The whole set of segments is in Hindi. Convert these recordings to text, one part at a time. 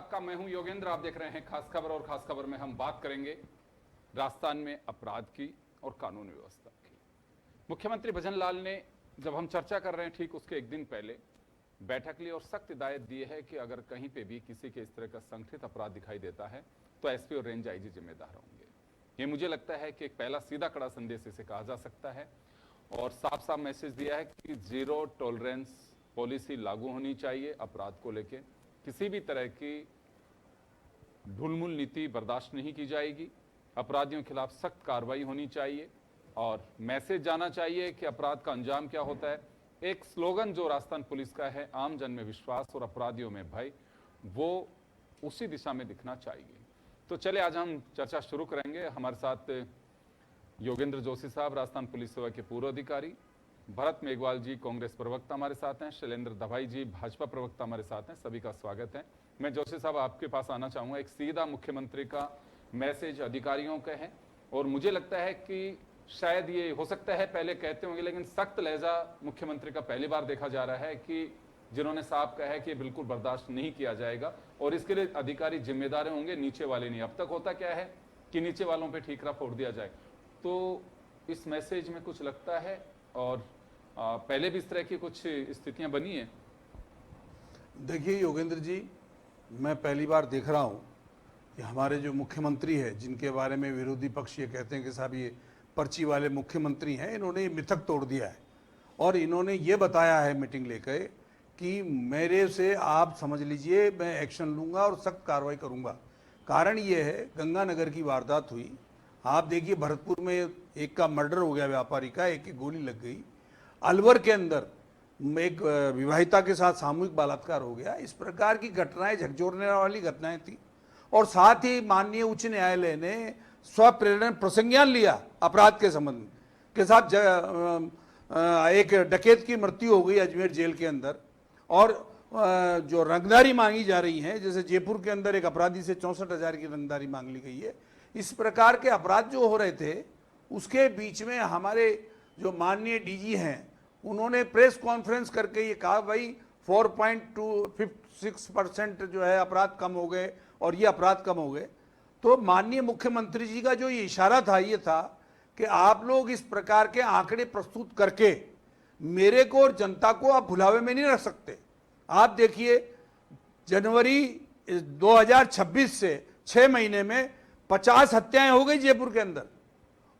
आपका। मैं हूं योगेंद्र, आप देख रहे हैं खास खबर। और खास खबर में हम बात करेंगे राजस्थान में अपराध की और कानून व्यवस्था की। मुख्यमंत्री भजन लाल ने, जब हम चर्चा कर रहे हैं ठीक उसके एक दिन पहले बैठक ली और सख्त हिदायत दी है कि अगर कहीं पे भी किसी के इस तरह का संगठित अपराध दिखाई देता है तो एसपी और रेंज आईजी जिम्मेदार होंगे। ये मुझे लगता है कि एक पहला सीधा कड़ा संदेश इसे कहा जा सकता है और साफ साफ मैसेज दिया है कि जीरो टॉलरेंस पॉलिसी लागू होनी चाहिए अपराध को लेकर। किसी भी तरह की ढुलमुल नीति बर्दाश्त नहीं की जाएगी। अपराधियों के खिलाफ सख्त कार्रवाई होनी चाहिए और मैसेज जाना चाहिए कि अपराध का अंजाम क्या होता है। एक स्लोगन जो राजस्थान पुलिस का है, आम जन में विश्वास और अपराधियों में भय, वो उसी दिशा में दिखना चाहिए। तो चले आज हम चर्चा शुरू करेंगे। हमारे साथ योगेंद्र जोशी साहब, राजस्थान पुलिस सेवा के पूर्व अधिकारी, भरत मेघवाल जी कांग्रेस प्रवक्ता हमारे साथ हैं, शैलेंद्र दभाई जी भाजपा प्रवक्ता हमारे साथ हैं। सभी का स्वागत है। मैं जोशी साहब आपके पास आना चाहूँगा। एक सीधा मुख्यमंत्री का मैसेज अधिकारियों का है और मुझे लगता है कि शायद ये हो सकता है पहले कहते होंगे, लेकिन सख्त लहजा मुख्यमंत्री का पहली बार देखा जा रहा है कि जिन्होंने साफ कहा है कि बिल्कुल बर्दाश्त नहीं किया जाएगा और इसके लिए अधिकारी जिम्मेदार होंगे, नीचे वाले नहीं। अब तक होता क्या है कि नीचे वालों पे ठीकरा फोड़ दिया जाए। तो इस मैसेज में कुछ लगता है और पहले भी इस तरह की कुछ स्थितियां बनी है। देखिए योगेंद्र जी, मैं पहली बार देख रहा हूं कि हमारे जो मुख्यमंत्री है, जिनके बारे में विरोधी पक्ष ये कहते हैं कि साहब ये पर्ची वाले मुख्यमंत्री हैं, इन्होंने ये मिथक तोड़ दिया है और इन्होंने ये बताया है मीटिंग लेकर कि मेरे से आप समझ लीजिए मैं एक्शन लूंगा और सख्त कार्रवाई करूंगा। कारण ये है, गंगानगर की वारदात हुई, आप देखिए भरतपुर में एक का मर्डर हो गया व्यापारी का, एक की गोली लग गई, अलवर के अंदर एक विवाहिता के साथ सामूहिक बलात्कार हो गया। इस प्रकार की घटनाएं झकझोरने वाली घटनाएं थी और साथ ही माननीय उच्च न्यायालय ने स्वप्रेरण प्रसंज्ञान लिया अपराध के संबंध में के साथ। एक डकैत की मृत्यु हो गई अजमेर जेल के अंदर और जो रंगदारी मांगी जा रही है, जैसे जयपुर के अंदर एक अपराधी से 64,000 की रंगदारी मांग ली गई है। इस प्रकार के अपराध जो हो रहे थे उसके बीच में हमारे जो माननीय डीजी हैं उन्होंने प्रेस कॉन्फ्रेंस करके ये कहा भाई 4.26% जो है अपराध कम हो गए और ये अपराध कम हो गए। तो माननीय मुख्यमंत्री जी का जो ये इशारा था ये था कि आप लोग इस प्रकार के आंकड़े प्रस्तुत करके मेरे को और जनता को आप भुलावे में नहीं रख सकते। आप देखिए जनवरी 2026 से 6 महीने में 50 हत्याएं हो गई जयपुर के अंदर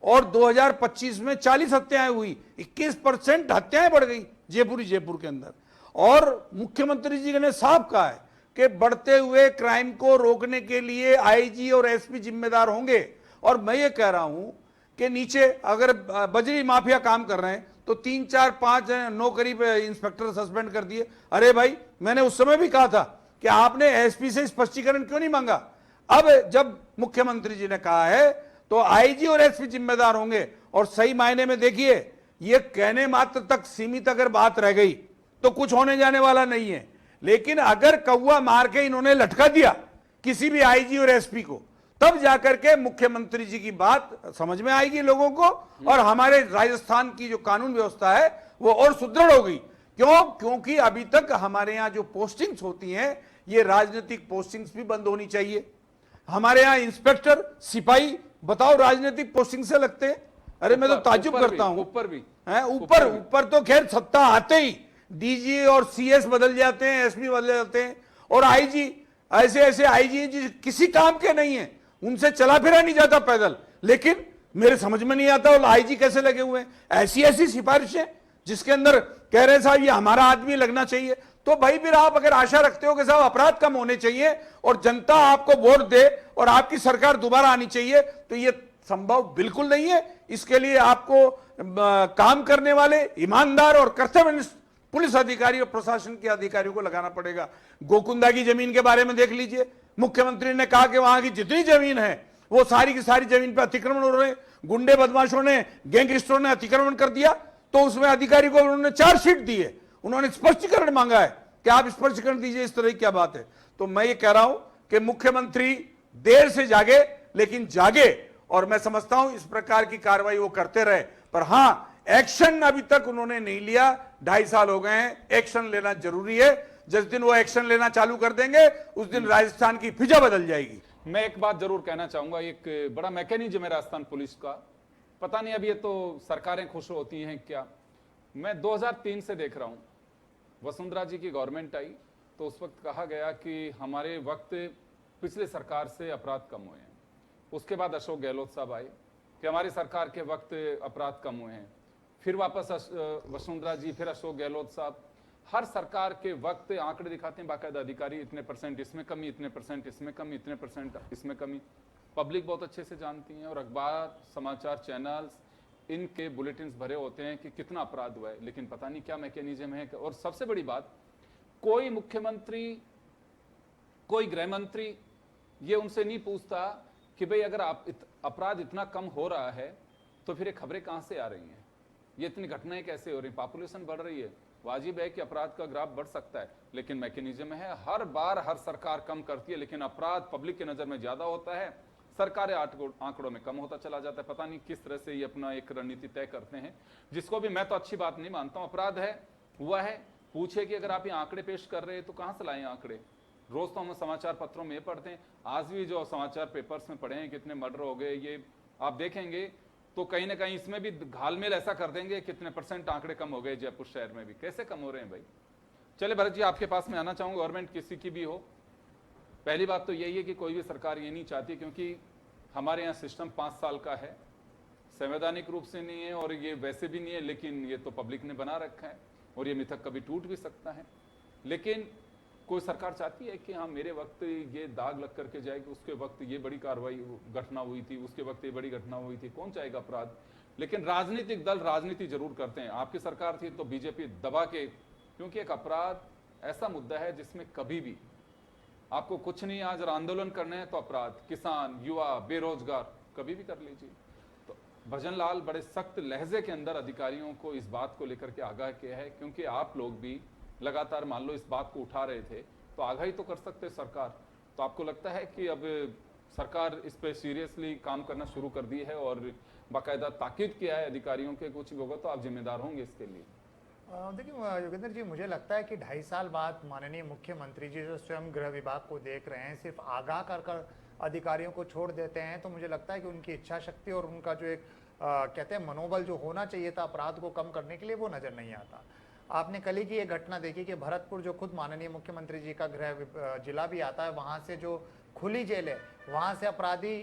और 2025 में 40 हत्याएं हुई, 21% हत्याएं बढ़ गई जयपुर के अंदर। और मुख्यमंत्री जी ने साफ कहा है कि बढ़ते हुए क्राइम को रोकने के लिए आईजी और एसपी जिम्मेदार होंगे। और मैं ये कह रहा हूं कि नीचे अगर बजरी माफिया काम कर रहे हैं तो 3, 4, 5, 9 करीब इंस्पेक्टर सस्पेंड कर दिए। अरे भाई, मैंने उस समय भी कहा था कि आपने एसपी से स्पष्टीकरण क्यों नहीं मांगा। अब जब मुख्यमंत्री जी ने कहा है तो आईजी और एसपी जिम्मेदार होंगे। और सही मायने में देखिए, ये कहने मात्र तक सीमित अगर बात रह गई तो कुछ होने जाने वाला नहीं है, लेकिन अगर कौवा मार के इन्होंने लटका दिया किसी भी आईजी और एसपी को, तब जाकर के मुख्यमंत्री जी की बात समझ में आएगी लोगों को और हमारे राजस्थान की जो कानून व्यवस्था है वो और सुदृढ़ होगी। क्योंकि अभी तक हमारे यहाँ जो पोस्टिंग्स होती हैं ये राजनीतिक पोस्टिंग्स भी बंद होनी चाहिए। हमारे यहाँ इंस्पेक्टर सिपाही बताओ राजनीतिक पोस्टिंग से लगते हैं। अरे मैं तो ताज्जुब करता हूं। ऊपर तो खैर सत्ता आते ही डीजी और सीएस बदल जाते हैं, एसपी बदल जाते हैं और आईजी ऐसे आईजी किसी काम के नहीं है, उनसे चला फिरा नहीं जाता पैदल। लेकिन मेरे समझ में नहीं आता वो आईजी कैसे लगे हुए हैं। ऐसी सिफारिशें जिसके अंदर कह रहे हैं साहब ये हमारा आदमी लगना चाहिए। तो भाई फिर आप अगर आशा रखते हो कि साहब अपराध कम होने चाहिए और जनता आपको वोट दे और आपकी सरकार दोबारा आनी चाहिए, तो ये संभव बिल्कुल नहीं है। इसके लिए आपको काम करने वाले ईमानदार और कर्तव्यनिष्ठ पुलिस अधिकारी और प्रशासन के अधिकारियों को लगाना पड़ेगा। गोकुंदा की जमीन के बारे में देख लीजिए, मुख्यमंत्री ने कहा कि वहां की जितनी जमीन है वो सारी की सारी जमीन पर अतिक्रमण हो रहे हैं, गुंडे बदमाशों ने, गैंगस्टरों ने अतिक्रमण कर दिया। तो उसमें अधिकारी को उन्होंने चार्जशीट दी है, उन्होंने स्पष्टीकरण मांगा है कि आप स्पष्टीकरण दीजिए, इस तरह की क्या बात है। तो मैं ये कह रहा हूं कि मुख्यमंत्री देर से जागे लेकिन जागे और मैं समझता हूं इस प्रकार की कार्रवाई वो करते रहे। पर हां, एक्शन अभी तक उन्होंने नहीं लिया, 2.5 साल हो गए हैं, एक्शन लेना जरूरी है। जिस दिन वो एक्शन लेना चालू कर देंगे उस दिन राजस्थान की फिजा बदल जाएगी। मैं एक बात जरूर कहना चाहूंगा, एक बड़ा मैकेनिज्म है राजस्थान पुलिस का, पता नहीं अभी ये तो सरकारें खुश होती हैं क्या। मैं 2003 से देख रहा हूं, वसुंधरा जी की गवर्नमेंट आई तो उस वक्त कहा गया कि हमारे वक्त पिछले सरकार से अपराध कम हुए हैं। उसके बाद अशोक गहलोत साहब आए कि हमारी सरकार के वक्त अपराध कम हुए हैं, फिर वापस वसुंधरा जी, फिर अशोक गहलोत साहब। हर सरकार के वक्त आंकड़े दिखाते हैं बाकायदा अधिकारी, इतने परसेंट इसमें कमी, इतने परसेंट इसमें कमी, इतने परसेंट इसमें कमी। पब्लिक बहुत अच्छे से जानती है और अखबार, समाचार चैनल्स, इनके बुलेटिन्स भरे होते हैं कि कितना अपराध हुआ है, लेकिन पता नहीं क्या मैकेनिज्म है। और सबसे बड़ी बात, कोई मुख्यमंत्री, कोई गृह मंत्री ये उनसे नहीं पूछता कि भाई अगर अपराध इतना कम हो रहा है तो फिर ये खबरें कहां से आ रही हैं, ये इतनी घटनाएं कैसे हो रही, पॉपुलेशन बढ़ रही है, वाजिब है कि अपराध का ग्राफ बढ़ सकता है, लेकिन मैकेनिज्म है हर बार हर सरकार कम करती है, लेकिन अपराध पब्लिक की नजर में ज्यादा होता है, सरकारें आंकड़ों में कम होता चला जाता है। पता नहीं किस तरह से ये अपना एक रणनीति तय करते हैं, जिसको भी मैं तो अच्छी बात नहीं मानता हूं। अपराध है, हुआ है, पूछे कि अगर आप ये आंकड़े पेश कर रहे हैं तो कहां से लाए आंकड़े। रोज तो हम समाचार पत्रों में पढ़ते हैं, आज भी जो समाचार पेपर्स में पढ़े हैं कितने मर्डर हो गए, ये आप देखेंगे तो कहीं ना कहीं इसमें भी घालमेल ऐसा कर देंगे कितने परसेंट आंकड़े कम हो गए जयपुर शहर में भी। कैसे कम हो रहे हैं भाई। चले भरत जी, आपके पास में आना चाहूंगा। गवर्नमेंट किसी की भी हो, पहली बात तो यही है कि कोई भी सरकार ये नहीं चाहती, क्योंकि हमारे यहाँ सिस्टम 5 साल का है, संवैधानिक रूप से नहीं है और ये वैसे भी नहीं है, लेकिन ये तो पब्लिक ने बना रखा है और ये मिथक कभी टूट भी सकता है। लेकिन कोई सरकार चाहती है कि हाँ मेरे वक्त ये दाग लग करके जाएगी, उसके वक्त ये बड़ी कार्रवाई घटना हुई थी, उसके वक्त ये बड़ी घटना हुई थी, कौन चाहेगा अपराध। लेकिन राजनीतिक दल राजनीति जरूर करते हैं। आपकी सरकार थी तो बीजेपी दबा के, क्योंकि एक अपराध ऐसा मुद्दा है जिसमें कभी भी आपको कुछ नहीं, आज आंदोलन करने हैं तो अपराध, किसान, युवा, बेरोजगार, कभी भी कर लीजिए। तो भजन लाल बड़े सख्त लहजे के अंदर अधिकारियों को इस बात को लेकर के आगाह किया है, क्योंकि आप लोग भी लगातार मान लो इस बात को उठा रहे थे तो आगाही तो कर सकते सरकार। तो आपको लगता है कि अब सरकार इस पे सीरियसली काम करना शुरू कर दी है और बाकायदा ताकीद किया है अधिकारियों के, कुछ होगा तो आप जिम्मेदार होंगे इसके लिए। देखिए योगेंद्र जी, मुझे लगता है कि 2.5 साल बाद माननीय मुख्यमंत्री जी जो स्वयं गृह विभाग को देख रहे हैं, सिर्फ आगाह कर अधिकारियों को छोड़ देते हैं, तो मुझे लगता है कि उनकी इच्छा शक्ति और उनका जो एक कहते हैं मनोबल जो होना चाहिए था अपराध को कम करने के लिए, वो नजर नहीं आता। आपने कल ही की एक घटना देखी कि भरतपुर, जो खुद माननीय मुख्यमंत्री जी का गृह जिला भी आता है, वहां से जो खुली जेल है वहां से अपराधी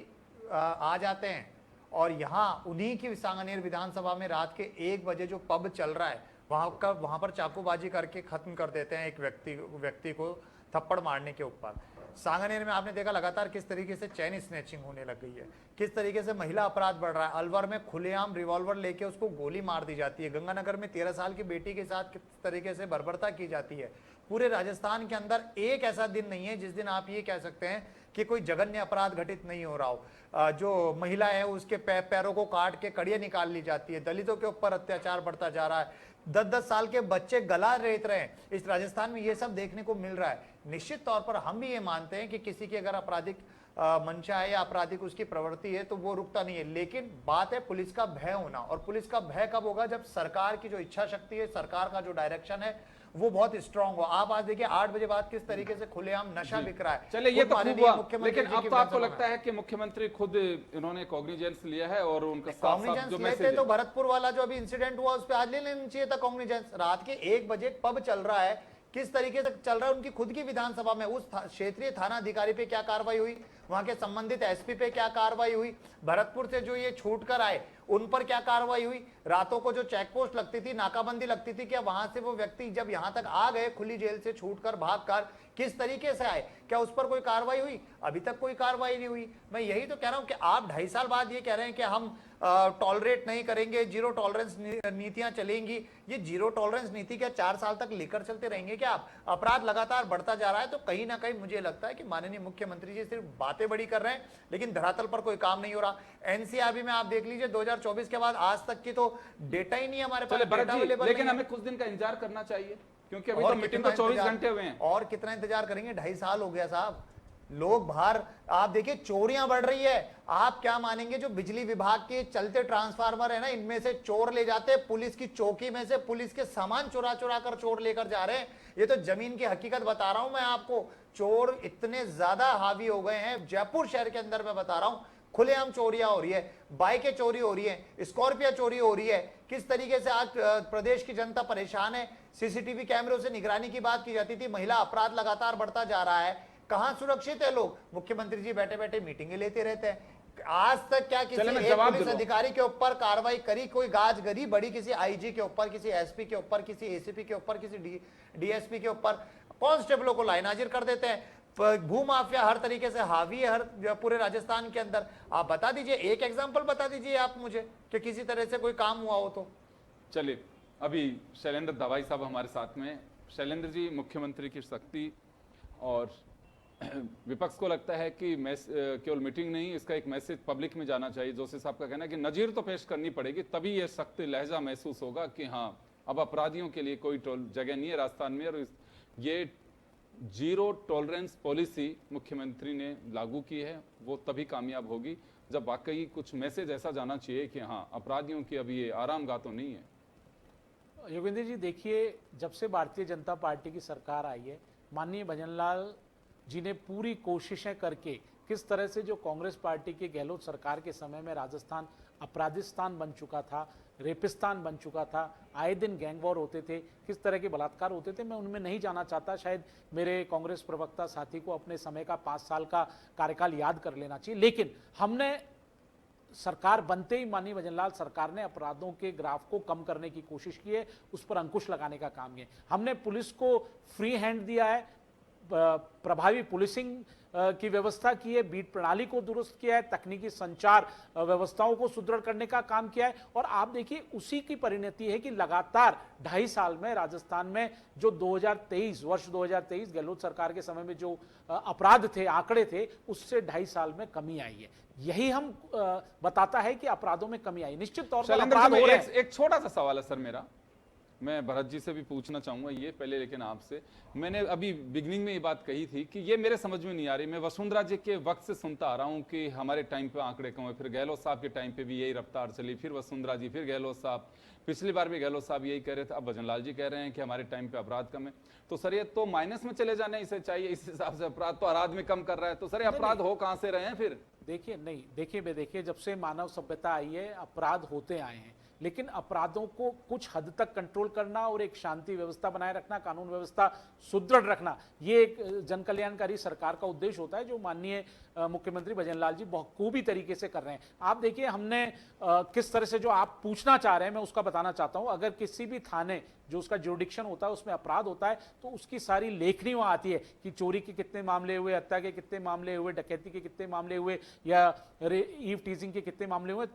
आ जाते हैं और यहाँ उन्हीं की सांगनेर विधानसभा में रात के 1 बजे जो पब चल रहा है वहां पर चाकूबाजी करके खत्म कर देते हैं एक व्यक्ति को थप्पड़ मारने के ऊपर। सांगनेर में आपने देखा लगातार किस तरीके से चैन स्नैचिंग होने लग गई है, किस तरीके से महिला अपराध बढ़ रहा है। अलवर में खुलेआम रिवॉल्वर लेके उसको गोली मार दी जाती है। गंगानगर में 13 साल की बेटी के साथ किस तरीके से बर्बरता की जाती है। पूरे राजस्थान के अंदर एक ऐसा दिन नहीं है जिस दिन आप ये कह सकते हैं कि कोई जघन्य अपराध घटित नहीं हो रहा हो। जो महिला है उसके पैरों को काट के कड़ियां निकाल ली जाती है। दलितों के ऊपर अत्याचार बढ़ता जा रहा है। 10-10 साल के बच्चे गला रेत रहे हैं। इस राजस्थान में ये सब देखने को मिल रहा है। निश्चित तौर पर हम भी ये मानते हैं कि किसी की अगर आपराधिक मंशा है या आपराधिक उसकी प्रवृत्ति है तो वो रुकता नहीं है, लेकिन बात है पुलिस का भय होना। और पुलिस का भय कब होगा? जब सरकार की जो इच्छा शक्ति है, सरकार का जो डायरेक्शन है वो बहुत स्ट्रांग हो। आप आज देखिए 8 बजे बाद किस तरीके से खुलेआम नशा बिक रहा है। चलिए ये तो खूब हुआ, लेकिन अब तो आपको लगता है कि मुख्यमंत्री खुद इन्होंने कॉग्निजेंस लिया है और उनका साफ जो मैसेज है। तो भरतपुर वाला जो अभी इंसिडेंट हुआ उस पर आज ले लेना चाहिए था कॉग्निजेंस। रात के 1 बजे पब चल रहा है, किस तरीके से चल रहा है उनकी खुद की विधानसभा में। उस क्षेत्रीय थाना अधिकारी पे क्या कार्रवाई हुई, वहां के संबंधित एसपी पे क्या कार्रवाई हुई, भरतपुर से जो ये छूट कर आए उन पर क्या कार्रवाई हुई। रातों को जो चेक पोस्ट लगती थी, नाकाबंदी लगती थी, क्या वहां से वो व्यक्ति जब यहां तक आ गए खुली जेल से छूटकर भागकर किस तरीके से आए, क्या उस पर कोई कार्रवाई हुई? अभी तक कोई कार्रवाई नहीं हुई। मैं यही तो कह रहा हूं कि आप 2.5 साल बाद ये कह रहे हैं कि हम टॉलरेट नहीं करेंगे, जीरो टॉलरेंस नीतियां चलेंगी। ये जीरो टॉलरेंस नीति क्या 4 साल तक लेकर चलते रहेंगे क्या आप? अपराध लगातार बढ़ता जा रहा है, तो कहीं ना कहीं मुझे लगता है कि माननीय मुख्यमंत्री जी सिर्फ बातें बड़ी कर रहे हैं, लेकिन धरातल पर कोई काम नहीं हो रहा। एनसीआरबी में आप देख लीजिए 2024 के बाद आज तक की तो डेटा ही नहीं हमारे पास, डेटा अवेलेबल। लेकिन हमें कुछ दिन का इंतजार करना चाहिए, क्योंकि अभी तो मीटिंग को 24 घंटे हुए हैं। और कितना इंतजार करेंगे? 2.5 साल हो गया साहब, लोग बाहर, आप देखिए चोरियां बढ़ रही है। आप क्या मानेंगे, जो बिजली विभाग के चलते ट्रांसफार्मर है ना, इनमें से चोर ले जाते हैं, पुलिस की चौकी में से पुलिस के सामान चुरा चुरा कर चोर लेकर जा रहे हैं। ये तो जमीन की हकीकत बता रहा हूं मैं आपको। चोर इतने ज्यादा हावी हो गए हैं जयपुर शहर के अंदर, मैं बता रहा हूं खुलेआम चोरियां हो रही है, बाइकें चोरी हो रही है, स्कॉर्पियो चोरी हो रही है। किस तरीके से आज प्रदेश की जनता परेशान है। सीसीटीवी कैमरों से निगरानी की बात की जाती थी, महिला अपराध लगातार बढ़ता जा रहा है। कहां सुरक्षित है लोग? मुख्यमंत्री जी बैठे बैठे मीटिंगें लेते रहते हैं। आज तक क्या किसी एक पुलिस अधिकारी के ऊपर कार्रवाई करी? कोई गाज गरी बड़ी किसी आईजी के ऊपर, किसी एसपी के ऊपर, किसी एसीपी के ऊपर, किसी डीएसपी के ऊपर? कांस्टेबलों को लाइन हाजिर कर देते हैं। भू माफिया हर तरीके से हावी है हर पूरे राजस्थान के अंदर। आप बता दीजिए, एक एग्जांपल बता दीजिए आप मुझे कि किसी तरह से कोई काम हुआ हो तो। चलिए, अभी शैलेंद्र दवाई साहब हमारे साथ में। शैलेंद्र जी, मुख्यमंत्री की शक्ति और विपक्ष को लगता है कि केवल मीटिंग नहीं, इसका एक मैसेज पब्लिक में जाना चाहिए। जोशी साहब का कहना है कि नजीर तो पेश करनी पड़ेगी, तभी ये सख्त लहजा महसूस होगा कि हाँ, अब अपराधियों के लिए कोई जगह नहीं है राजस्थान में। और ये जीरो टॉलरेंस पॉलिसी मुख्यमंत्री ने लागू की है, वो तभी कामयाब होगी जब वाकई कुछ मैसेज ऐसा जाना चाहिए कि हाँ, अपराधियों की अभी ये आरामगाह तो नहीं है। योगेंद्र जी देखिए, जब से भारतीय जनता पार्टी की सरकार आई है, माननीय भजनलाल जी ने पूरी कोशिशें करके किस तरह से जो कांग्रेस पार्टी की गहलोत सरकार के समय में राजस्थान अपराधिस्तान बन चुका था, रेपिस्तान बन चुका था, आए दिन गैंग वॉर होते थे, किस तरह के बलात्कार होते थे, मैं उनमें नहीं जाना चाहता। शायद मेरे कांग्रेस प्रवक्ता साथी को अपने समय का 5 साल का कार्यकाल याद कर लेना चाहिए। लेकिन हमने सरकार बनते ही माननीय भजनलाल सरकार ने अपराधों के ग्राफ को कम करने की कोशिश की है, उस पर अंकुश लगाने का काम किया। हमने पुलिस को फ्री हैंड दिया है, प्रभावी पुलिसिंग की व्यवस्था की है, बीट प्रणाली को दुरुस्त किया है, तकनीकी संचार व्यवस्थाओं को सुदृढ़ करने का काम किया है। और आप देखिए, उसी की परिणति है कि लगातार 2.5 साल में राजस्थान में जो 2023 वर्ष 2023 गहलोत सरकार के समय में जो अपराध थे, आंकड़े थे, उससे 2.5 साल में कमी आई है। यही हम बताता है कि अपराधों में कमी आई। निश्चित तौर पर अपराध हो रहे हैं। एक छोटा सा सवाल है सर मेरा, मैं भरत जी से भी पूछना चाहूंगा ये पहले, लेकिन आपसे। मैंने अभी बिगनिंग में ये बात कही थी कि ये मेरे समझ में नहीं आ रही। मैं वसुंधरा जी के वक्त से सुनता आ रहा हूं कि हमारे टाइम पे आंकड़े कम है, फिर गहलोत साहब के टाइम पे भी यही रफ्तार चली, फिर वसुंधरा जी, फिर गहलोत साहब, पिछली बार भी गहलोत साहब यही कह रहे थे, अब भजनलाल जी कह रहे हैं कि हमारे टाइम पे अपराध कम है। तो सर ये तो माइनस में चले जाने इसे चाहिए, इस हिसाब से अपराध तो अपराध में कम कर रहा है, तो सर अपराध हो कहां से रहे हैं फिर? देखिए नहीं, देखिए जब से मानव सभ्यता आई है अपराध होते आए हैं, लेकिन अपराधों को कुछ हद तक कंट्रोल करना और एक शांति व्यवस्था बनाए रखना, कानून व्यवस्था सुदृढ़ रखना, ये एक जन कल्याणकारी सरकार का उद्देश्य होता है, जो माननीय मुख्यमंत्री भजनलाल जी बखूबी तरीके से कर रहे हैं। आप देखिए, हमने किस तरह से जो आप पूछना चाह रहे हैं मैं उसका बताना चाहता हूं। अगर किसी भी थाने जो उसका जुरिडिक्शन होता है उसमें अपराध होता है तो उसकी सारी लेखनी वहां आती है कि चोरी के कितने मामले हुए, हत्या के कितने मामले हुए, डकैती के कितने मामले हुए, या ईव टीजिंग के कितने मामले हुए।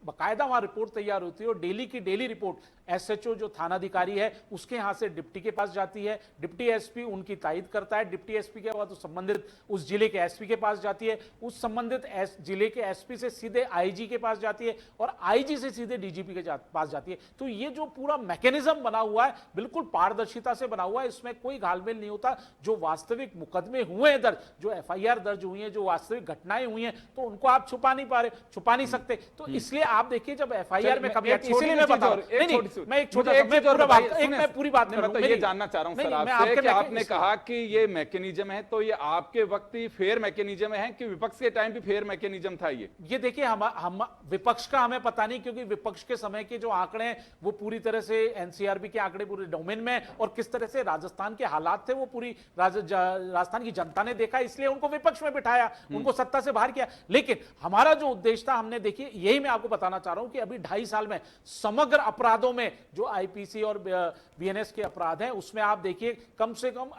बकायदा वहां रिपोर्ट तैयार होती है और डेली की डेली रिपोर्ट एसएचओ जो थानाधिकारी है उसके यहां से डिप्टी के पास जाती है, डिप्टी एसपी उनकी तायद करता है, डिप्टी एसपी के बाद संबंधित उस जिले के एसपी के पास जाती है, उस संबंधित जिले के एसपी से सीधे आईजी के पास जाती है और आईजी से सीधे डीजीपी के पास जाती है। तो ये जो पूरा मैकेनिज्म बना हुआ है बिल्कुल पारदर्शिता से बना हुआ है, इसमें कोई घालमेल नहीं होता। जो वास्तविक मुकदमे हुए हैं दर्ज, जो एफआईआर दर्ज हुई है, जो वास्तविक घटनाएं हुई हैं, तो उनको आप छुपा नहीं पा रहे, छुपा नहीं सकते। तो इसलिए आप देखिए, जब एफआईआर में कमी आती है, इसीलिए मैं बता रहा हूं, मैं एक छोटा मैं पूरी बात मैं तो ये जानना चाह रहा हूं सर आपसे कि आपने कहा कि ये मैकेनिज्म है, तो ये आपके वक्त ही फेयर मैकेनिज्म है कि विपक्ष के टाइम भी फेयर मैकेनिज्म था? ये देखिए, हम विपक्ष का हमें पता नहीं, क्योंकि विपक्ष के समय के जो आंकड़े हैं वो पूरी तरह से एनसीआरबी के आंकड़े पूरे डोमेन में, और किस तरह से राजस्थान के हालात थे वो पूरी राजस्थान की जनता ने देखा, इसलिए उनको विपक्ष में बिठाया, उनको सत्ता से बाहर किया। लेकिन हमारा जो उद्देश्य था, हमने देखिए, यही मैं आपको बताना चाह रहा हूं कि अभी 2.5 साल में समग्र अपराधों में जो आईपीसी और बीएनएस के अपराध हैं उसमें आप देखिए कम से कम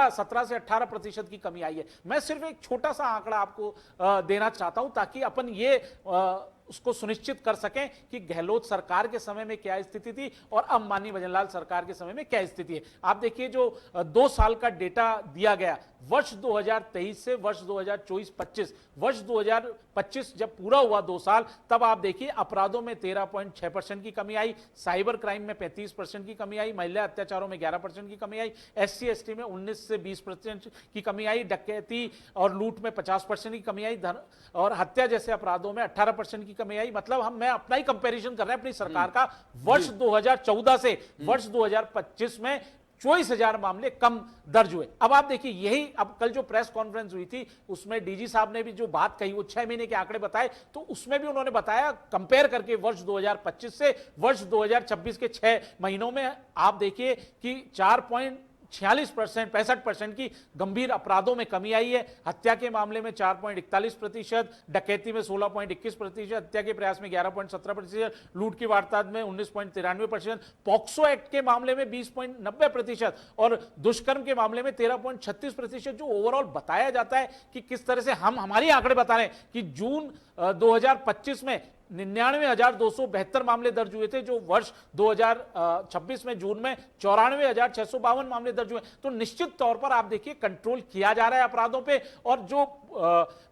17 से 18% की कमी आई है। मैं सिर्फ एक छोटा सा आंकड़ा आपको देना चाहता हूं ताकि अपन ये उसको सुनिश्चित कर सकें कि गहलोत सरकार के समय में क्या स्थिति थी और अब माननीय भजनलाल सरकार के समय में क्या स्थिति है। आप देखिए जो 2 साल का डेटा दिया गया, वर्ष 2023 से वर्ष 2024-25, वर्ष 2025 जब पूरा हुआ 2 साल, तब आप देखिए अपराधों में 13.6% की कमी आई, साइबर क्राइम में 35% की कमी आई, महिला अत्याचारों में 11% की कमी आई, SC ST में 19 से 20% की कमी आई, डकैती और लूट में 50% की कमी आई, और हत्या जैसे अपराधों में 18% की कमी आई। मतलब मैं अपना ही कंपैरिजन कर रहे हैं अपनी सरकार का, वर्ष 2014 से वर्ष 2025 में 24,000 मामले कम दर्ज हुए। अब आप देखिए यही, अब कल जो प्रेस कॉन्फ्रेंस हुई थी उसमें DG साहब ने भी जो बात कही, वो 6 महीने के आंकड़े बताए, तो उसमें भी उन्होंने बताया कंपेयर करके वर्ष 2025 से वर्ष 2026 के 6 महीनों में आप देखिए कि 65% की गंभीर अपराधों में कमी आई है। हत्या के मामले में 4.41%, डकैती में 16.21%, हत्या के प्रयास में 11.17%, लूट की वारदात में 19.93%, पॉक्सो एक्ट के मामले में 20.90% और दुष्कर्म के मामले में 13.36%। जो ओवरऑल बताया जाता है कि किस तरह से हम हमारी आंकड़े बता रहे हैं कि जून 2025 में 99,272 मामले दर्ज हुए थे, जो वर्ष 2026 में जून में 94,652 मामले दर्ज हुए। तो निश्चित तौर पर आप देखिए कंट्रोल किया जा रहा है अपराधों पे, और जो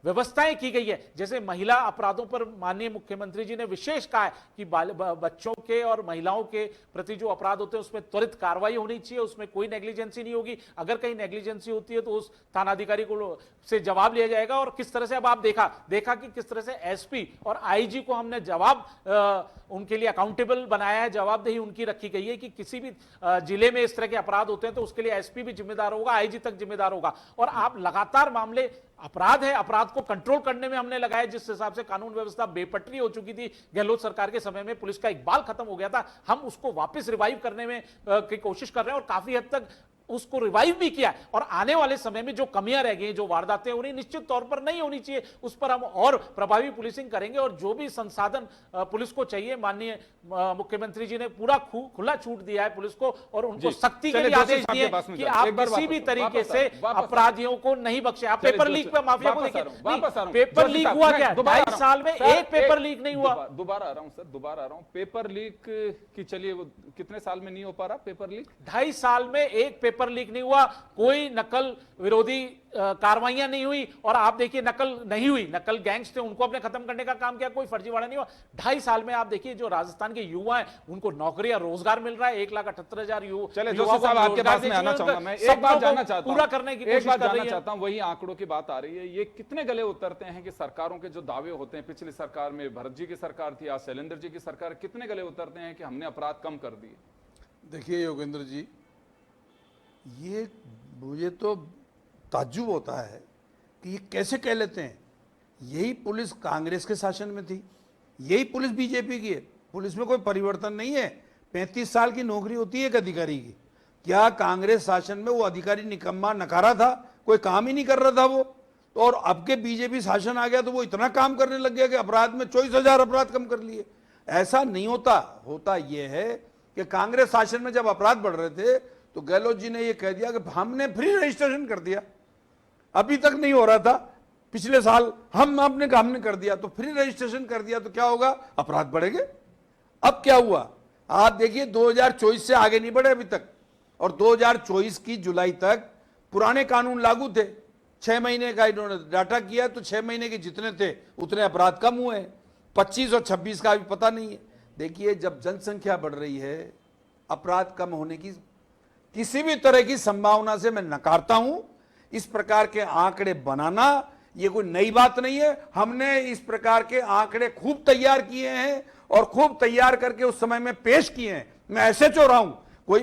व्यवस्थाएं की गई है, जैसे महिला अपराधों पर माननीय मुख्यमंत्री जी ने विशेष कहा है कि बच्चों के और महिलाओं के प्रति जो अपराध होते हैं उसमें त्वरित कार्रवाई होनी चाहिए, उसमें कोई नेग्लिजेंसी नहीं होगी। अगर कहीं नेग्लिजेंसी होती है तो उस थानाधिकारी को से जवाब लिया जाएगा। और किस तरह से अब आप देखा कि किस तरह से SP और IG को हमने जवाब उनके लिए अकाउंटेबल बनाया है, जवाबदेही उनकी रखी गई है कि किसी भी जिले में इस तरह के अपराध होते हैं तो उसके लिए SP भी जिम्मेदार होगा, IG तक जिम्मेदार होगा। और आप लगातार मामले अपराध है, अपराध को कंट्रोल करने में हमने लगाया, जिस हिसाब से कानून व्यवस्था बेपटरी हो चुकी थी गहलोत सरकार के समय में, पुलिस का इकबाल खत्म हो गया था, हम उसको वापस रिवाइव करने में की कोशिश कर रहे हैं और काफी हद तक उसको रिवाइव भी किया। और आने वाले समय में जो कमियां रह गई, जो वारदातें हो रही, निश्चित तौर पर नहीं होनी चाहिए, उस पर हम और प्रभावी पुलिसिंग करेंगे। और जो भी संसाधन पुलिस को चाहिए, माननीय मुख्यमंत्री जी ने पूरा खुला छूट दिया है पुलिस को, और उनको सख्ती के लिए आदेश दिए कि आप किसी भी तरीके से अपराधियों को नहीं बख्शे। आप पेपर लीक पे माफिया को देखिए, पेपर लीक हुआ क्या? 2.5 साल में एक पेपर लीक नहीं हुआ। दोबारा आ रहा हूं सर, दोबारा आ रहा हूं। पेपर लीक की चलिए वो कितने साल में नहीं हो पा रहा पेपर लीक? 2.5 साल में एक पेपर लीक नहीं हुआ, कोई नकल विरोधी कार्रवाइयां नहीं हुई। और आप देखिए नकल नहीं हुई, नकल गैंग्स थे उनको अपने खत्म करने का काम किया, कोई फर्जीवाड़ा नहीं हुआ। 2.5 साल में आप देखिए जो राजस्थान के युवा हैं उनको नौकरी या रोजगार मिल रहा है, 1,78,000 युवा। चले जोशी साहब आपके पास में आना चाहूंगा मैं, एक बात जानना चाहता हूं, पूरा करने की कोशिश कर रही है। चाहता हूं, वही आंकड़ों की बात आ रही है, ये कितने गले उतरते हैं कि सरकारों के जो दावे होते हैं, पिछली सरकार में भरत जी की सरकार थी, आज शैलेंद्र जी की सरकार, कितने गले उतरते हैं कि हमने अपराध कम कर दिए? देखिए योगेंद्र जी, ये मुझे तो ताज्जुब होता है कि ये कैसे कह लेते हैं। यही पुलिस कांग्रेस के शासन में थी, यही पुलिस बीजेपी की है, पुलिस में कोई परिवर्तन नहीं है। 35 साल की नौकरी होती है एक अधिकारी की। क्या कांग्रेस शासन में वो अधिकारी निकम्मा नकारा था, कोई काम ही नहीं कर रहा था वो? और अब के बीजेपी शासन आ गया तो वो इतना काम करने लग गया कि अपराध में 24,000 अपराध कम कर लिए। ऐसा नहीं होता। होता ये है कि कांग्रेस शासन में जब अपराध बढ़ रहे थे तो गहलोत जी ने ये कह दिया कि हमने फ्री रजिस्ट्रेशन कर दिया, अभी तक नहीं हो रहा था, पिछले साल हमने कर दिया, तो फ्री रजिस्ट्रेशन कर दिया तो क्या होगा? अपराध बढ़ेंगे। अब क्या हुआ आप देखिए, 2024 से आगे नहीं बढ़े अभी तक, और 2024 की जुलाई तक पुराने कानून लागू थे। 6 महीने का इन्होंने डाटा किया तो 6 महीने के जितने थे उतने अपराध कम हुए हैं। 25 और 26 का अभी पता नहीं है। देखिए, जब जनसंख्या बढ़ रही है, अपराध कम होने की किसी भी तरह की संभावना से मैं नकारता हूं। इस प्रकार के आंकड़े बनाना ये कोई नई बात नहीं है। हमने इस प्रकार के आंकड़े खूब तैयार किए हैं और खूब तैयार करके उस समय में पेश किए हैं। मैं SHO रहा हूं,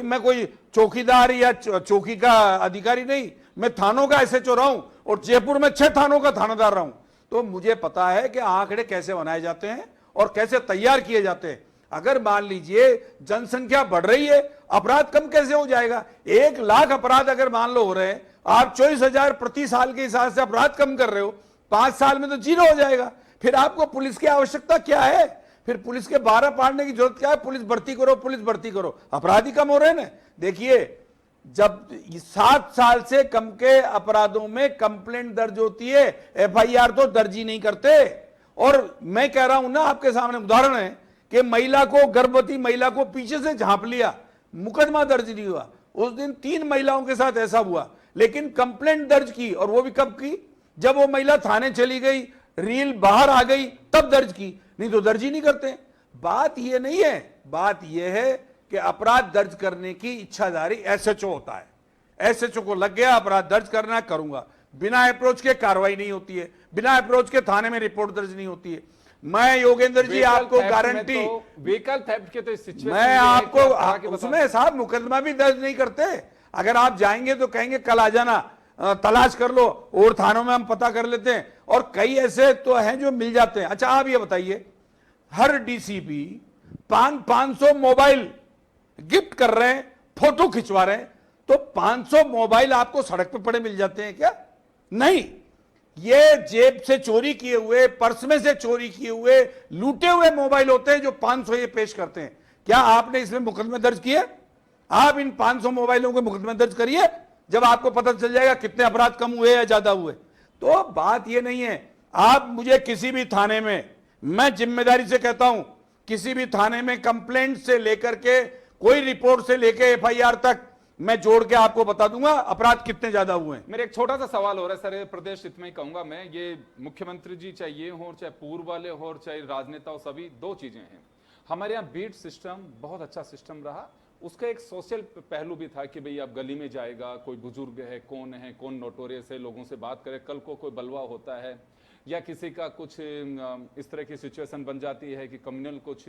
मैं कोई चौकीदार या चौकी का अधिकारी नहीं, मैं थानों का SHO रहा हूं और जयपुर में 6 थानों का थानादार रहा हूं। तो मुझे पता है कि आंकड़े कैसे बनाए जाते हैं और कैसे तैयार किए जाते हैं। अगर मान लीजिए जनसंख्या बढ़ रही है, अपराध कम कैसे हो जाएगा? 1 लाख अपराध अगर मान लो हो रहे हैं, आप 24,000 प्रति साल के हिसाब से अपराध कम कर रहे हो, 5 साल में तो 0 हो जाएगा। फिर आपको पुलिस की आवश्यकता क्या है? फिर पुलिस के 12 पाड़ने की जरूरत क्या है? पुलिस भर्ती करो, पुलिस भर्ती करो, अपराध ही कम हो रहे हैं ना। देखिए, जब 7 साल से कम के अपराधों में कंप्लेंट दर्ज होती है, FIR तो दर्ज ही नहीं करते। और मैं कह रहा हूं ना, आपके सामने उदाहरण है कि महिला को, गर्भवती महिला को पीछे से झांप लिया, मुकदमा दर्ज नहीं हुआ। उस दिन 3 महिलाओं के साथ ऐसा हुआ, लेकिन कंप्लेंट दर्ज की, और वो भी कब की? जब वो महिला थाने चली गई, रील बाहर आ गई, तब दर्ज की, नहीं तो दर्ज ही नहीं करते। बात ये नहीं है, बात ये है कि अपराध दर्ज करने की इच्छाधारी एसएचओ होता है। एसएचओ को लग गया अपराध दर्ज करना, करूंगा, बिना अप्रोच के कार्रवाई नहीं होती है, बिना अप्रोच के थाने में रिपोर्ट दर्ज नहीं होती है। मैं योगेंद्र जी आपको गारंटी, व्हीकल थेफ्ट के तो सिचुएशन मैं आपको उसमें साहब मुकदमा भी दर्ज नहीं करते। अगर आप जाएंगे तो कहेंगे कल आ जाना, तलाश कर लो, और थानों में हम पता कर लेते हैं, और कई ऐसे तो हैं जो मिल जाते हैं। अच्छा आप ये बताइए, हर डीसीपी 500 मोबाइल गिफ्ट कर रहे हैं, फोटो खिंचवा रहे हैं, तो 500 मोबाइल आपको सड़क पे पड़े मिल जाते हैं क्या? नहीं, ये जेब से चोरी किए हुए, पर्स में से चोरी किए हुए, लूटे हुए मोबाइल होते हैं जो 500 ये पेश करते हैं। क्या आपने इसमें मुकदमे दर्ज किए? आप इन 500 मोबाइलों के मुकदमे दर्ज करिए, जब आपको पता चल जाएगा कितने अपराध कम हुए या ज्यादा हुए। तो बात ये नहीं है, आप मुझे किसी भी थाने में, मैं जिम्मेदारी से कहता हूं, किसी भी थाने में कंप्लेंट से लेकर के कोई रिपोर्ट से लेकर एफआईआर तक मैं जोड़ के आपको बता दूंगा अपराध कितने ज्यादा हुए हैं। मेरा एक छोटा सा सवाल हो रहा है सर, प्रदेश हित में ही कहूंगा मैं, ये मुख्यमंत्री जी चाहे ये हो, चाहे पूर्व वाले हो, चाहे राजनेता हो, सभी 2 चीजें हैं। हमारे यहाँ बीट सिस्टम बहुत अच्छा सिस्टम रहा, उसका एक सोशल पहलू भी था कि भाई आप गली में जाएगा, कोई बुजुर्ग है, कौन नोटोरियस है, लोगों से बात करे, कल को कोई बलवा होता है या किसी का कुछ इस तरह की सिचुएशन बन जाती है कि कम्युनल कुछ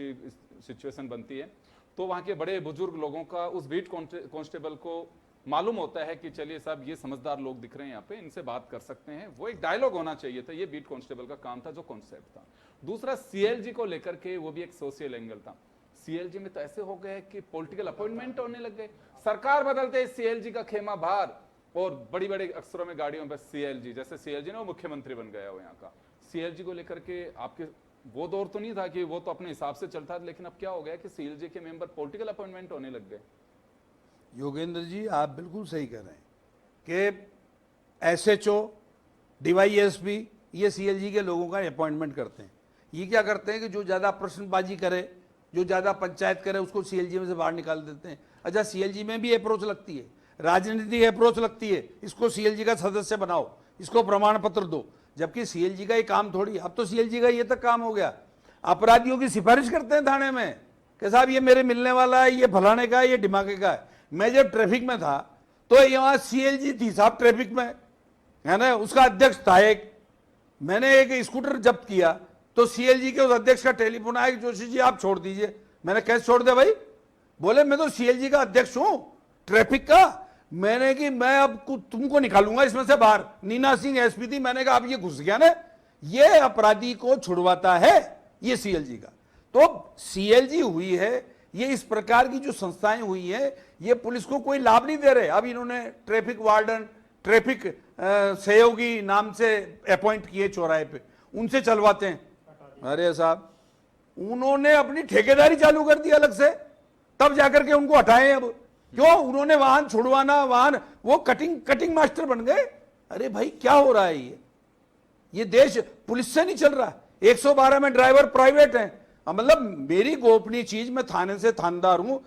सिचुएशन बनती है, तो वहां के बड़े बुजुर्ग लोगों का उस बीट कांस्टेबल को मालूम होता है कि चलिए साहब ये समझदार लोग दिख रहे हैं यहाँ पे, इनसे बात कर सकते हैं। वो एक डायलॉग होना चाहिए था, ये बीट कांस्टेबल का काम था, जो कॉन्सेप्ट था। दूसरा सीएलजी को लेकर के वो भी एक सोशल एंगल था। सीएलजी में तो ऐसे हो गए कि पॉलिटिकल अपॉइंटमेंट होने लग गए, सरकार बदलते सीएलजी का खेमा बाहर, और बड़ी बड़ी अक्षरों में गाड़ियों पर सीएलजी, जैसे सीएलजी ने वो मुख्यमंत्री बन गया हो यहाँ का। सीएलजी को लेकर के आपके वो दौर तो नहीं था कि वो तो अपने हिसाब से चलता था, लेकिन अब क्या हो गया कि सीएलजी के मेंबर पॉलिटिकल अपॉइंटमेंट होने लग गए। योगेंद्र जी आप बिल्कुल सही कह रहे हैं कि एसएचओ, डीवाईएसपी ये सीएलजी के लोगों का अपॉइंटमेंट करते हैं। ये क्या करते हैं कि जो ज़्यादा प्रश्नबाजी करे, जो ज़्यादा पंचायत करे, उसको सीएलजी में से बाहर निकाल देते हैं। अच्छा सीएलजी में भी अप्रोच लगती है, राजनीतिक अप्रोच लगती है, इसको सीएलजी का सदस्य बनाओ, इसको प्रमाण पत्र दो, जबकि सीएलजी का ये काम थोड़ी। अब तो सीएलजी का ये तक काम हो गया, अपराधियों की सिफारिश करते हैं थाने में कि साहब ये मेरे मिलने वाला है, ये फलाने का है, ये ढिमाके का है। मैं जब ट्रैफिक में था तो यहाँ सीएलजी थी साहब ट्रैफिक में, है ना, उसका अध्यक्ष था एक। मैंने एक स्कूटर जब्त किया तो सीएलजी के उस अध्यक्ष का टेलीफोन आया कि जोशी जी आप छोड़ दीजिए। मैंने कैसे छोड़ दिया भाई? बोले मैं तो सीएलजी का अध्यक्ष हूं ट्रैफिक का। मैंने कि मैं अब तुमको निकालूंगा इसमें से बाहर। नीना सिंह एसपी थी, मैंने कहा अब ये घुस गया ना, ये अपराधी को छुड़वाता है ये सीएलजी का। तो सीएलजी हुई है, ये इस प्रकार की जो संस्थाएं हुई है, ये पुलिस को कोई लाभ नहीं दे रहे। अब इन्होंने ट्रैफिक वार्डन, ट्रैफिक सहयोगी नाम से अपॉइंट किए चौराहे पे, उनसे चलवाते हैं। अरे साहब उन्होंने अपनी ठेकेदारी चालू कर दी अलग से, तब जाकर के उनको हटाए। अब क्यों? उन्होंने वाहन छुड़वाना, वाहन वो कटिंग मास्टर बन गए। अरे भाई क्या हो रहा है? ये देश पुलिस से नहीं चल रहा। 112 में ड्राइवर प्राइवेट है, मतलब मेरी गोपनीय चीज, मैं थाने से थानेदार हूं,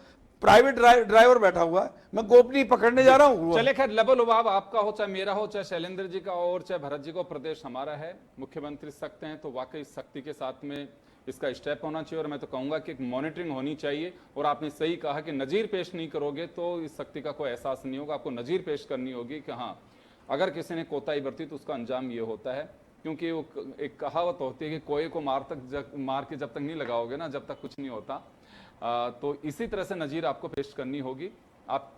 प्राइवेट ड्राइवर बैठा हुआ है, मैं गोपनीय पकड़ने जा रहा हूं। चले खैर, लेवल उबाव आपका हो, चाहे मेरा हो, चाहे शैलेंद्र जी का हो, और चाहे भरत जी का, प्रदेश हमारा है। मुख्यमंत्री सख्त हैं तो वाकई सख्ती के साथ में इसका स्टेप होना चाहिए, और मैं तो कहूंगा कि एक मॉनिटरिंग होनी चाहिए। और आपने सही कहा कि नजीर पेश नहीं करोगे तो इस सख्ती का कोई एहसास नहीं होगा। आपको नजीर पेश करनी होगी कि हाँ अगर किसी ने कोताही बरती तो उसका अंजाम ये होता है। क्योंकि वो एक कहावत होती है कि कोए को मार के जब तक नहीं लगाओगे ना, जब तक कुछ नहीं होता। तो इसी तरह से नजीर आपको पेश करनी होगी। आप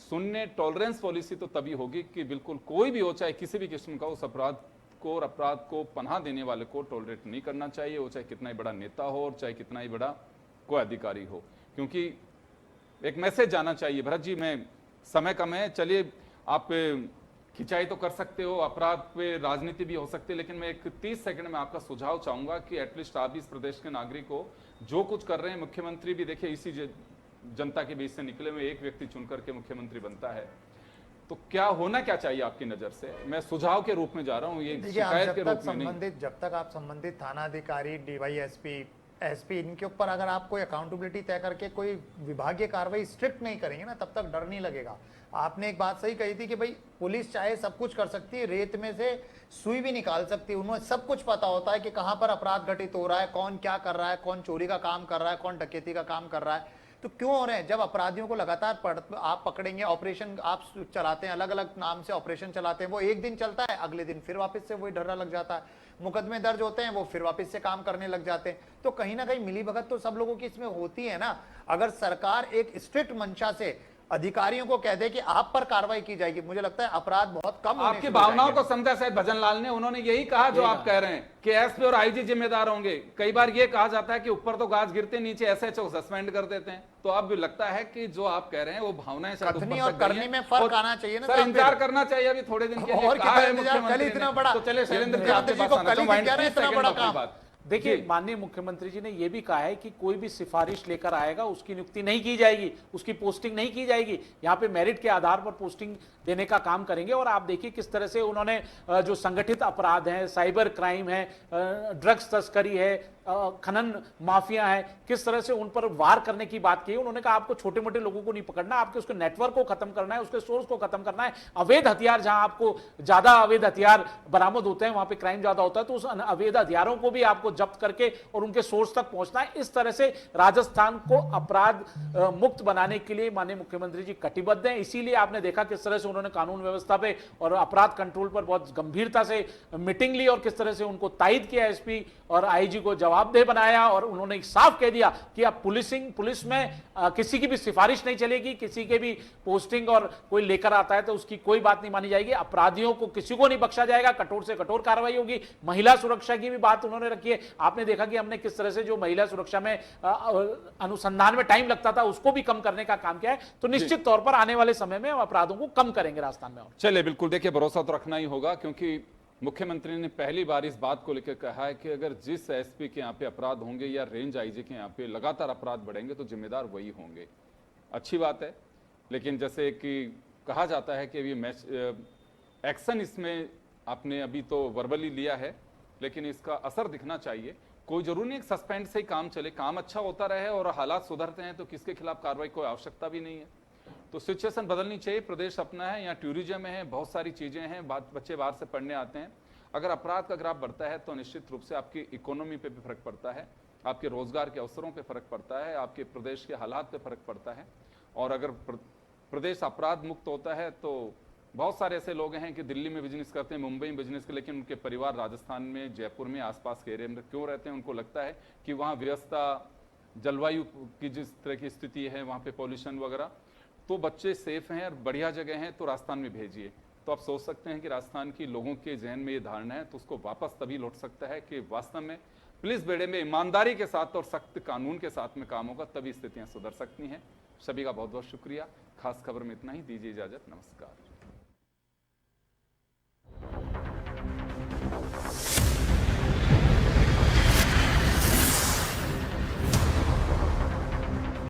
सुनने टॉलरेंस पॉलिसी तो तभी होगी कि बिल्कुल कोई भी हो, चाहे किसी भी किस्म का, उस अपराध को और अपराध को पनाह देने वाले को टॉलरेट नहीं करना चाहिए, वो चाहे कितना ही बड़ा नेता हो और चाहे कितना ही बड़ा कोई अधिकारी हो। क्योंकि एक मैसेज जाना चाहिए। भरत जी, मैं समय कम है, चलिए आप खिंचाई तो कर सकते हो, अपराध पे राजनीति भी हो सकती है, लेकिन मैं एक 30 सेकंड में आपका सुझाव चाहूंगा कि एटलीस्ट आप इस प्रदेश के नागरिक हो, जो कुछ कर रहे हैं, मुख्यमंत्री भी देखिए इसी जनता के बीच से निकले हुए एक व्यक्ति चुन करके मुख्यमंत्री बनता है। तो क्या होना क्या चाहिए आपकी नजर से? मैं सुझाव के रूप में जा रहा हूं, ये देखिए, आप शिकायत के जब रूप तक में नहीं। संबंधित जब तक आप संबंधित थाना अधिकारी, डीवाईएसपी, एसपी, इनके ऊपर अगर आप कोई अकाउंटेबिलिटी तय करके कोई विभागीय कार्रवाई स्ट्रिक्ट नहीं करेंगे ना, तब तक डर नहीं लगेगा। आपने एक बात सही कही थी कि भाई पुलिस चाहे सब कुछ कर सकती है, रेत में से सुई भी निकाल सकती है, उन्हें सब कुछ पता होता है कि कहां पर अपराध घटित हो रहा है, कौन क्या कर रहा है, कौन चोरी का काम कर रहा है, कौन डकैती का काम कर रहा है। तो क्यों हो रहे हैं? जब अपराधियों को लगातार आप पकड़ेंगे, ऑपरेशन आप चलाते हैं, अलग अलग नाम से ऑपरेशन चलाते हैं, वो एक दिन चलता है, अगले दिन फिर वापस से वही ढर्रा लग जाता है, मुकदमे दर्ज होते हैं, वो फिर वापस से काम करने लग जाते हैं। तो कहीं ना कहीं मिलीभगत तो सब लोगों की इसमें होती है ना। अगर सरकार एक स्ट्रिक्ट मंशा से अधिकारियों को कह दे कि आप पर कार्रवाई की जाएगी, मुझे लगता है अपराध बहुत कम होने आपकी शुरू हो भावनाओं जाएंगे। को समझा शायद भजन लाल ने, उन्होंने यही कहा जो आप कह रहे हैं कि एसपी और आईजी जिम्मेदार होंगे। कई बार ये कहा जाता है कि ऊपर तो गाज गिरते, नीचे एसएचओ सस्पेंड कर देते हैं। तो अब लगता है कि जो आप कह रहे हैं वो भावनाएं शायद कथनी ऊपर और तक गई करनी हैं। में फर्क और आना चाहिए ना सर, साहब, इंतजार फिर। करना चाहिए अभी थोड़े दिन के लिए। और कहा कितना है इंतजार, कल मुख्यमंत्री इतना ने। बड़ा तो चलिए शैलेंद्र जी, मुख्यमंत्री आपके जी पास को आना कल ही चाहूंगा। दिख गया ना 30 इतना सेकंड बड़ा में अपनी काम। बात। देखिए, जी। माननीय मुख्यमंत्री जी ने यह भी कहा है कि कोई भी सिफारिश लेकर आएगा उसकी नियुक्ति नहीं की जाएगी, उसकी पोस्टिंग नहीं की जाएगी। यहाँ पे मेरिट के आधार पर पोस्टिंग देने का काम करेंगे। और आप देखिए किस तरह से उन्होंने जो संगठित अपराध है, साइबर क्राइम है, ड्रग्स तस्करी है, खनन माफिया है, किस तरह से उन पर वार करने की बात की। उन्होंने कहा आपको छोटे मोटे लोगों को नहीं पकड़ना, आपके उसके नेटवर्क को खत्म करना है, उसके सोर्स को खत्म करना है। अवैध हथियार, जहां आपको ज्यादा अवैध हथियार बरामद होते हैं वहां पे क्राइम ज्यादा होता है, तो उस अवैध हथियारों को भी आपको जब्त करके और उनके सोर्स तक पहुंचना है। इस तरह से राजस्थान को अपराध मुक्त बनाने के लिए माननीय मुख्यमंत्री जी कटिबद्ध हैं। इसीलिए आपने देखा किस तरह से उन्होंने कानून व्यवस्था पे और अपराध कंट्रोल पर बहुत गंभीरता से मीटिंग ली और किस तरह से उनको तायद किया, एसपी और आईजी को जवाबदेह बनाया। और उन्होंने साफ कह दिया कि अब पुलिस में किसी की भी सिफारिश नहीं चलेगी, किसी के भी पोस्टिंग और कोई लेकर आता है तो उसकी कोई बात नहीं मानी जाएगी। अपराधियों को किसी को नहीं बख्शा जाएगा, कठोर से कठोर कार्रवाई होगी। महिला सुरक्षा की भी बात उन्होंने रखी है। आपने देखा कि हमने किस तरह से जो महिला सुरक्षा में अनुसंधान में टाइम लगता था उसको भी कम करने का काम किया है। तो निश्चित तौर पर आने वाले समय में हम अपराधों को कम करेंगे राजस्थान में। और चलिए, बिल्कुल देखिए, भरोसा तो रखना ही होगा, क्योंकि मुख्यमंत्री ने पहली बार इस बात को लेकर कहा है कि अगर जिस एसपी के यहाँ पे अपराध होंगे या रेंज आईजी के यहाँ पे लगातार अपराध बढ़ेंगे तो जिम्मेदार वही होंगे। अच्छी बात है, लेकिन जैसे कि कहा जाता है कि अभी एक्शन इसमें आपने अभी तो वर्बली लिया है, लेकिन इसका असर दिखना चाहिए। कोई जरूरी नहीं सस्पेंड से ही काम चले, काम अच्छा होता रहे और हालात सुधरते हैं तो किसके खिलाफ कार्रवाई कोई आवश्यकता भी नहीं है। तो सिचुएशन बदलनी चाहिए। प्रदेश अपना है, यहाँ टूरिज्म है, बहुत सारी चीजें हैं, बच्चे बाहर से पढ़ने आते हैं। अगर अपराध का ग्राफ बढ़ता है तो निश्चित रूप से आपकी इकोनॉमी पे भी फर्क पड़ता है, आपके रोजगार के अवसरों पे फर्क पड़ता है, आपके प्रदेश के हालात पे फर्क पड़ता है। और अगर प्रदेश अपराध मुक्त होता है तो बहुत सारे ऐसे लोग हैं कि दिल्ली में बिजनेस करते हैं, मुंबई में बिजनेस करते हैं, लेकिन उनके परिवार राजस्थान में, जयपुर में, आसपास के एरिया में क्यों रहते हैं? उनको लगता है कि वहाँ व्यवस्था, जलवायु की जिस तरह की स्थिति है, वहाँ पे पॉल्यूशन वगैरह, तो बच्चे सेफ हैं और बढ़िया जगह हैं तो राजस्थान में भेजिए। तो आप सोच सकते हैं कि राजस्थान की लोगों के जहन में ये धारणा है तो उसको वापस तभी लौट सकता है कि वास्तव में पुलिस बेड़े में ईमानदारी के साथ और सख्त कानून के साथ में काम होगा, तभी स्थितियां सुधर सकती हैं। सभी का बहुत बहुत शुक्रिया। खास खबर में इतना ही, दीजिए इजाजत, नमस्कार।